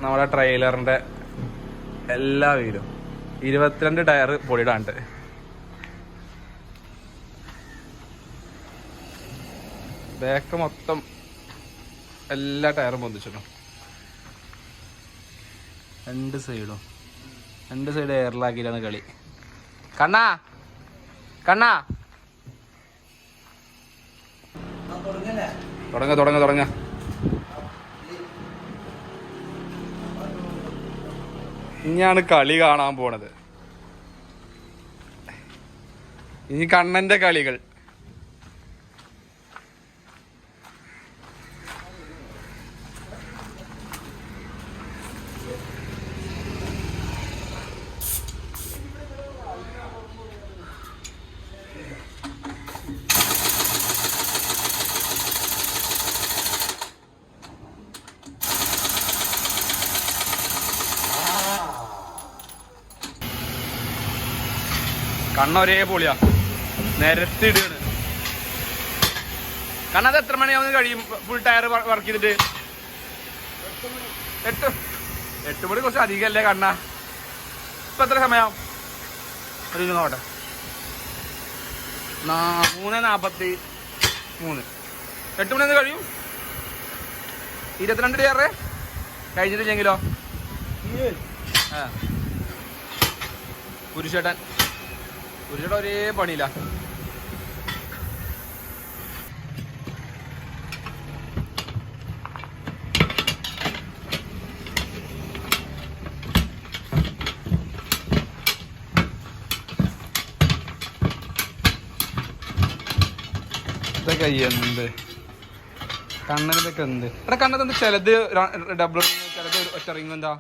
നമ്മുടെ ട്രെയിലറിന്റെ എല്ലാ വീലും 22 tyre പൊടിയിടാണ്ട്. Back മൊത്തം എല്ലാ ടയറും പൊന്തിച്ചിടും. രണ്ട് സൈഡ് എയറിലാക്കിയിട്ടാണ് കളി. കണ്ണാ തുടങ്ങ. ഇനിയാണ് കളി കാണാൻ പോണത്. ഇനി കണ്ണന്റെ കളികൾ. കണ്ണ ഒരേ പൊളിയാ, നിരത്തിയിടുകയാണ്. കണ്ണത് എത്ര മണിയാവുന്ന കഴിയും ഫുൾ ടയർ വർക്ക് ചെയ്തിട്ട്? 8 മണി കുറച്ച് അധികമല്ലേ കണ്ണ? ഇപ്പൊ എത്ര സമയം? ഒരു നോട്ടെ 3:43. 8 മണി കഴിയും. 22 ടയറ് കഴിഞ്ഞിട്ടില്ലെങ്കിലോ? പുരുഷേട്ടൻ ഒരേ പണിയില്ല. ഇതൊക്കെ എന്ത് കണ്ണതൊക്കെ എന്ത്? എടാ കണ്ണത് ചിലത് ഡബിൾ, ചിലത് ഒറ്റ റിങ്. എന്താ